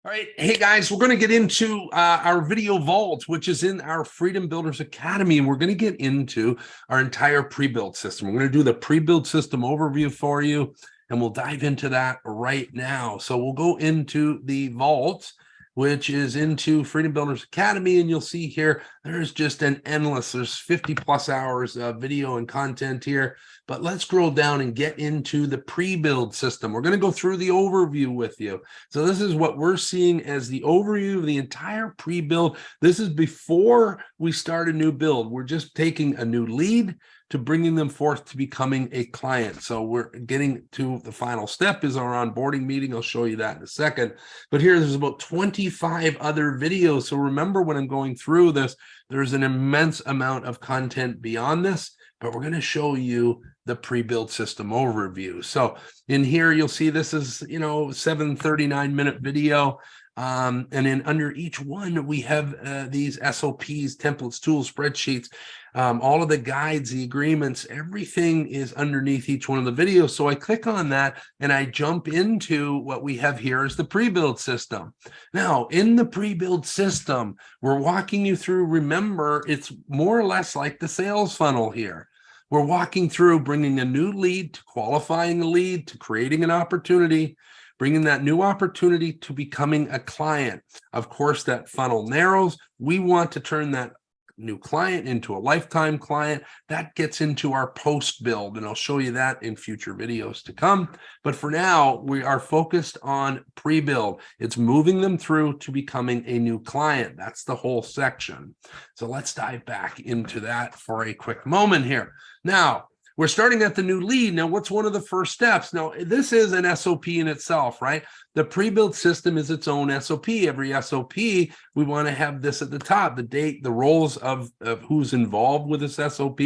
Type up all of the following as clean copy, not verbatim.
All right. Hey, guys, we're going to get into our video vault, which is in our Freedom Builders Academy. And we're going to get into our entire pre-build system. We're going to do the pre-build system overview for you, and we'll dive into that right now. So we'll go into the vault, which is into Freedom Builders Academy. And you'll see here, there's just an endless, there's 50 plus hours of video and content here. But let's scroll down and get into the pre-build system. We're going to go through the overview with you. So this is what we're seeing as the overview of the entire pre-build. This is before we start a new build. We're just taking a new lead to bringing them forth to becoming a client. So we're getting to the final step is our onboarding meeting. I'll show you that in a second. But here, there's about 25 other videos. So remember, when I'm going through this, there's an immense amount of content beyond this, but we're going to show you the pre-build system overview. So in here, you'll see this is, 739-minute video. And then under each one, we have these SOPs, templates, tools, spreadsheets, all of the guides, the agreements, everything is underneath each one of the videos. So I click on that and I jump into what we have here is the pre-build system. Now, in the pre-build system, we're walking you through, remember, it's more or less like the sales funnel here. We're walking through bringing a new lead to qualifying a lead to creating an opportunity, bringing that new opportunity to becoming a client. Of course, that funnel narrows. We want to turn that new client into a lifetime client. That gets into our post build, and I'll show you that in future videos to come. But for now, we are focused on pre-build. It's moving them through to becoming a new client. That's the whole section. So let's dive back into that for a quick moment here. Now, we're starting at the new lead. Now, what's one of the first steps? Now, this is an SOP in itself, right? The pre-build system is its own SOP. Every SOP, we want to have this at the top, the date, the roles of who's involved with this SOP,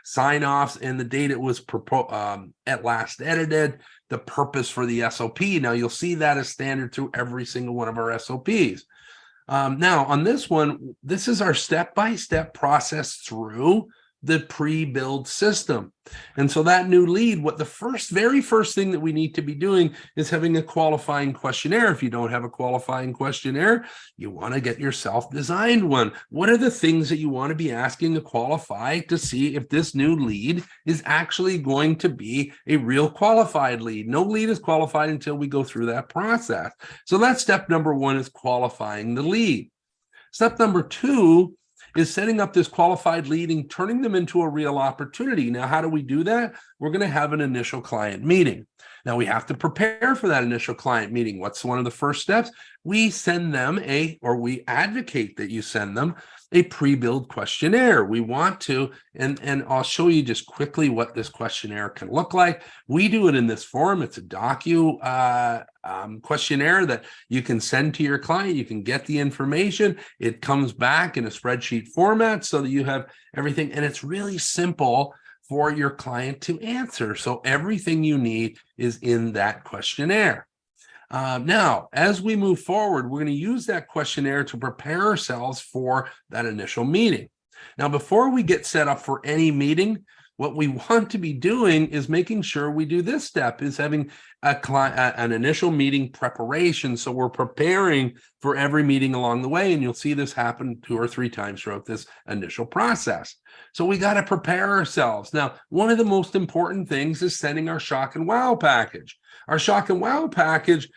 sign-offs, and the date it was at last edited, the purpose for the SOP. Now, you'll see that as standard through every single one of our SOPs. Now, on this one, this is our step-by-step process through the pre-build system. And so that new lead, what the very first thing that we need to be doing is having a qualifying questionnaire. If you don't have a qualifying questionnaire, you want to get yourself designed one. What are the things that you want to be asking to qualify to see if this new lead is actually going to be a real qualified lead? No lead is qualified until we go through that process. So that's step number one, is qualifying the lead. Step number two is setting up this qualified lead and turning them into a real opportunity. Now, how do we do that? We're going to have an initial client meeting. Now, we have to prepare for that initial client meeting. What's one of the first steps? We send them we advocate that you send them a pre-build questionnaire. We want to, and I'll show you just quickly what this questionnaire can look like. We do it in this form. It's a questionnaire that you can send to your client. You can get the information. It comes back in a spreadsheet format so that you have everything, and it's really simple for your client to answer. So everything you need is in that questionnaire. Now, as we move forward, we're going to use that questionnaire to prepare ourselves for that initial meeting. Now, before we get set up for any meeting, what we want to be doing is making sure we do this step, is having an initial meeting preparation. So we're preparing for every meeting along the way, and you'll see this happen 2 or 3 times throughout this initial process. So we got to prepare ourselves. Now, one of the most important things is sending our shock and wow package. Our shock and wow package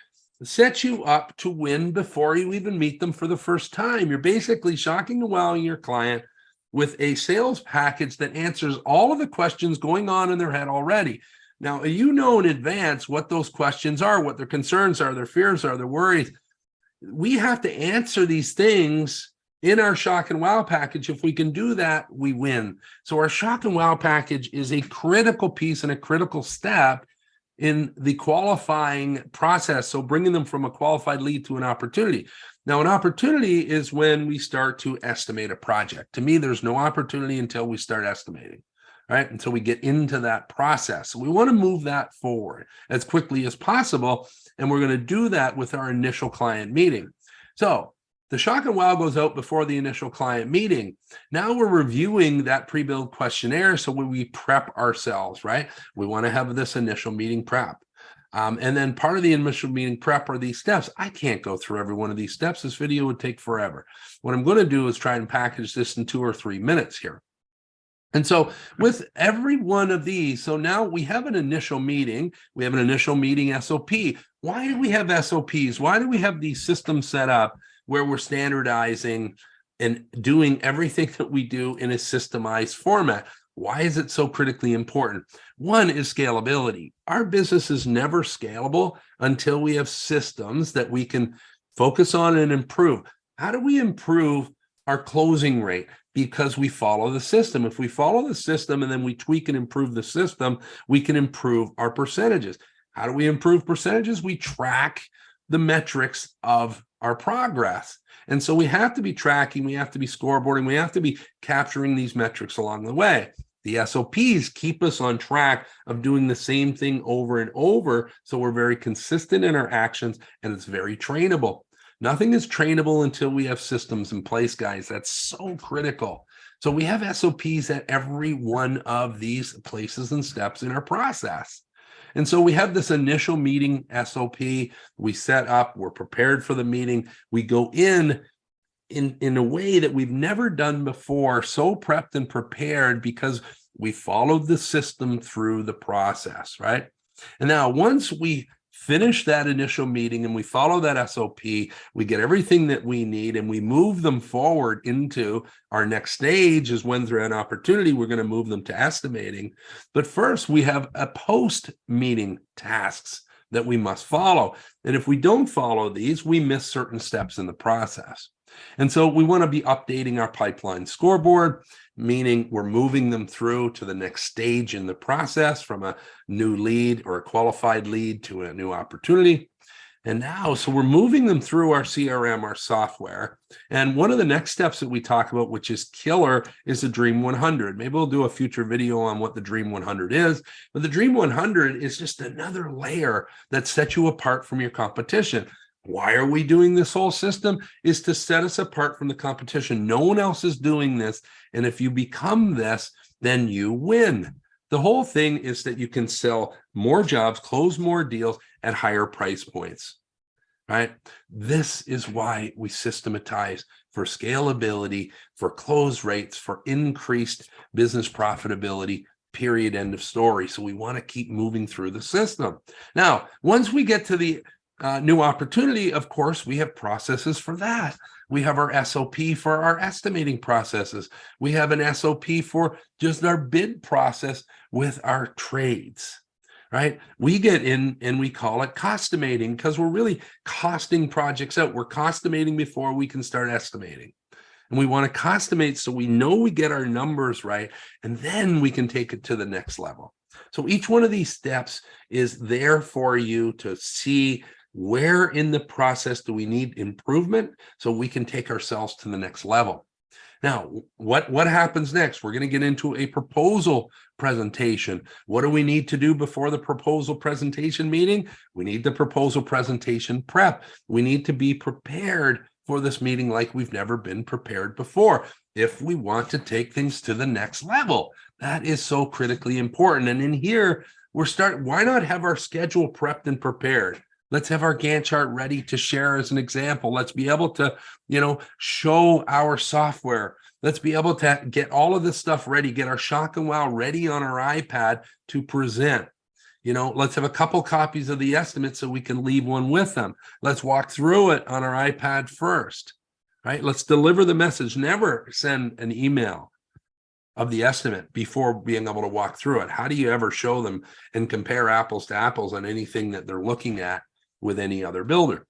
sets you up to win before you even meet them for the first time. You're basically shocking and wowing your client with a sales package that answers all of the questions going on in their head already. Now, you know in advance what those questions are, what their concerns are, their fears are, their worries. We have to answer these things in our shock and wow package. If we can do that, we win. So our shock and wow package is a critical piece and a critical step in the qualifying process. So bringing them from a qualified lead to an opportunity. Now, an opportunity is when we start to estimate a project. To me, there's no opportunity until we start estimating, right? Until we get into that process. So we want to move that forward as quickly as possible. And we're going to do that with our initial client meeting. So the shock and wow goes out before the initial client meeting. Now we're reviewing that pre-build questionnaire. So when we prep ourselves, right? We want to have this initial meeting prep. And then part of the initial meeting prep are these steps. I can't go through every one of these steps. This video would take forever. What I'm going to do is try and package this in 2 or 3 minutes here. And so with every one of these, so now we have an initial meeting. We have an initial meeting SOP. Why do we have SOPs? Why do we have these systems set up where we're standardizing and doing everything that we do in a systemized format? Why is it so critically important? One is scalability. Our business is never scalable until we have systems that we can focus on and improve. How do we improve our closing rate? Because we follow the system. If we follow the system and then we tweak and improve the system, we can improve our percentages. How do we improve percentages? We track the metrics of our progress. And so we have to be tracking, we have to be scoreboarding, we have to be capturing these metrics along the way. The SOPs keep us on track of doing the same thing over and over. So we're very consistent in our actions and it's very trainable. Nothing is trainable until we have systems in place, guys. That's so critical. So we have SOPs at every one of these places and steps in our process. And so we have this initial meeting SOP. We set up, we're prepared for the meeting. We go in a way that we've never done before, so prepped and prepared because we followed the system through the process, right? And now once we finish that initial meeting and we follow that SOP, we get everything that we need and we move them forward into our next stage is when through an opportunity, we're going to move them to estimating. But first we have a post-meeting tasks that we must follow. And if we don't follow these, we miss certain steps in the process. And so we want to be updating our pipeline scoreboard, meaning we're moving them through to the next stage in the process from a new lead or a qualified lead to a new opportunity. And now, so we're moving them through our CRM, our software. And one of the next steps that we talk about, which is killer, is the Dream 100. Maybe we'll do a future video on what the Dream 100 is, but the Dream 100 is just another layer that sets you apart from your competition. Why are we doing this whole system? Is to set us apart from the competition. No one else is doing this. And if you become this, then you win. The whole thing is that you can sell more jobs, close more deals at higher price points, right? This is why we systematize for scalability, for close rates, for increased business profitability, period, end of story. So we want to keep moving through the system. Now, once we get to the new opportunity, of course, we have processes for that. We have our SOP for our estimating processes. We have an SOP for just our bid process with our trades, right? We get in and we call it costimating because we're really costing projects out. We're costimating before we can start estimating. And we want to costimate so we know we get our numbers right, and then we can take it to the next level. So each one of these steps is there for you to see where in the process do we need improvement so we can take ourselves to the next level. Now, what happens next? We're going to get into a proposal presentation. What do we need to do before the proposal presentation meeting? We need the proposal presentation prep. We need to be prepared for this meeting like we've never been prepared before if we want to take things to the next level. That is so critically important. And in here, why not have our schedule prepped and prepared? Let's have our Gantt chart ready to share as an example. Let's be able to, show our software. Let's be able to get all of this stuff ready, get our shock and wow ready on our iPad to present. Let's have a couple copies of the estimate so we can leave one with them. Let's walk through it on our iPad first, right? Let's deliver the message. Never send an email of the estimate before being able to walk through it. How do you ever show them and compare apples to apples on anything that they're looking at with any other builder?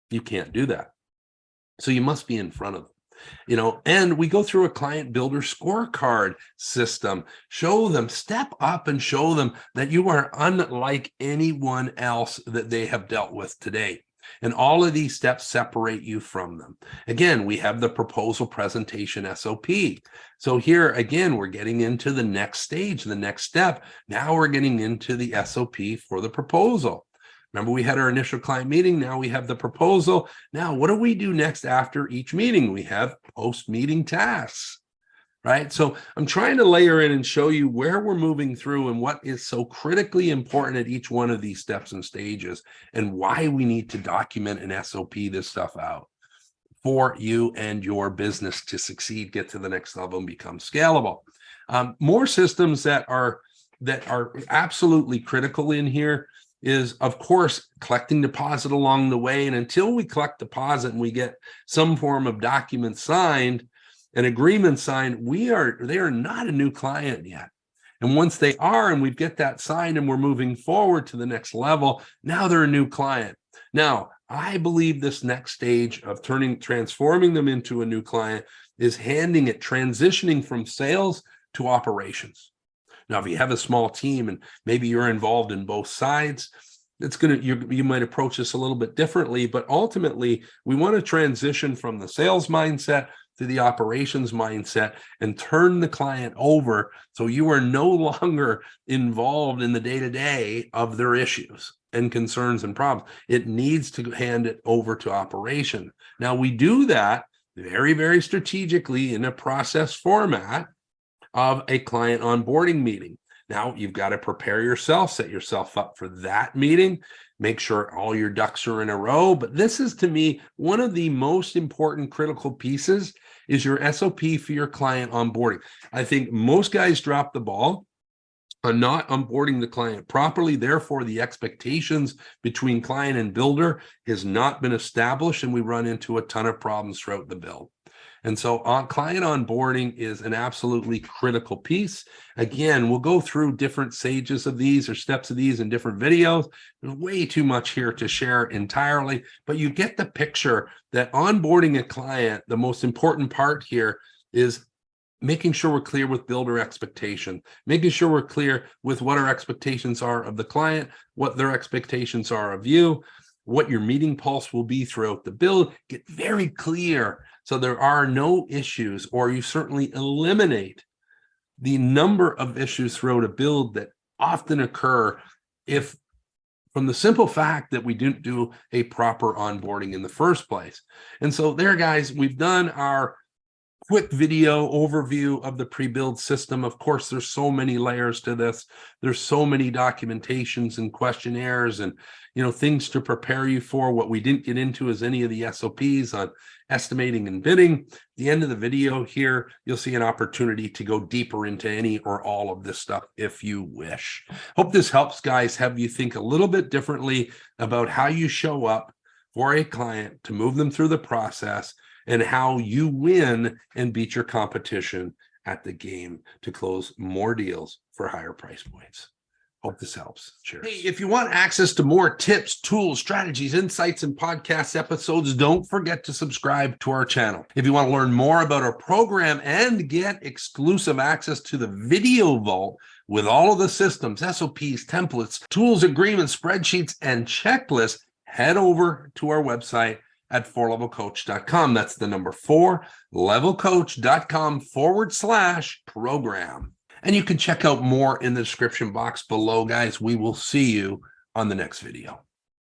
You can't do that. So you must be in front of them, and we go through a client builder scorecard system, show them, step up and show them that you are unlike anyone else that they have dealt with today. And all of these steps separate you from them. Again, we have the proposal presentation SOP. So here, again, we're getting into the next stage, the next step. Now we're getting into the SOP for the proposal. Remember, we had our initial client meeting. Now we have the proposal. Now, what do we do next after each meeting? We have post-meeting tasks. right? So I'm trying to layer in and show you where we're moving through and what is so critically important at each one of these steps and stages, and why we need to document and SOP this stuff out for you and your business to succeed, get to the next level, and become scalable. More systems that are absolutely critical in here is, of course, collecting deposit along the way. And until we collect deposit and we get some form of document signed, an agreement signed, they are not a new client yet. And once they are, and we get that signed and we're moving forward to the next level, now they're a new client. Now, I believe this next stage of transforming them into a new client is transitioning from sales to operations. Now, if you have a small team and maybe you're involved in both sides, you might approach this a little bit differently, but ultimately we want to transition from the sales mindset to the operations mindset and turn the client over so you are no longer involved in the day-to-day of their issues and concerns and problems. It needs to hand it over to operation. Now, we do that very, very strategically in a process format of a client onboarding meeting. Now, you've got to prepare yourself, set yourself up for that meeting, make sure all your ducks are in a row. But this is, to me, one of the most important critical pieces is your SOP for your client onboarding. I think most guys drop the ball on not onboarding the client properly. Therefore, the expectations between client and builder has not been established, and we run into a ton of problems throughout the build. And so client onboarding is an absolutely critical piece. Again, we'll go through different stages of these or steps of these in different videos. There's way too much here to share entirely, but you get the picture that onboarding a client, the most important part here is making sure we're clear with builder expectation, making sure we're clear with what our expectations are of the client, what their expectations are of you, what your meeting pulse will be throughout the build. Get very clear so there are no issues, or you certainly eliminate the number of issues throughout a build that often occur if from the simple fact that we didn't do a proper onboarding in the first place. And so there, guys, we've done our quick video overview of the pre-build system. Of course, there's so many layers to this. There's so many documentations and questionnaires and things to prepare you for. What we didn't get into is any of the SOPs on estimating and bidding. At the end of the video here, you'll see an opportunity to go deeper into any or all of this stuff if you wish. Hope this helps, guys, have you think a little bit differently about how you show up for a client to move them through the process, and how you win and beat your competition at the game to close more deals for higher price points. Hope this helps. Cheers. Hey, if you want access to more tips, tools, strategies, insights, and podcast episodes, don't forget to subscribe to our channel. If you want to learn more about our program and get exclusive access to the video vault with all of the systems, SOPs, templates, tools, agreements, spreadsheets, and checklists, head over to our website at 4levelcoach.com. That's the number 4levelcoach.com/program. And you can check out more in the description box below, guys. We will see you on the next video.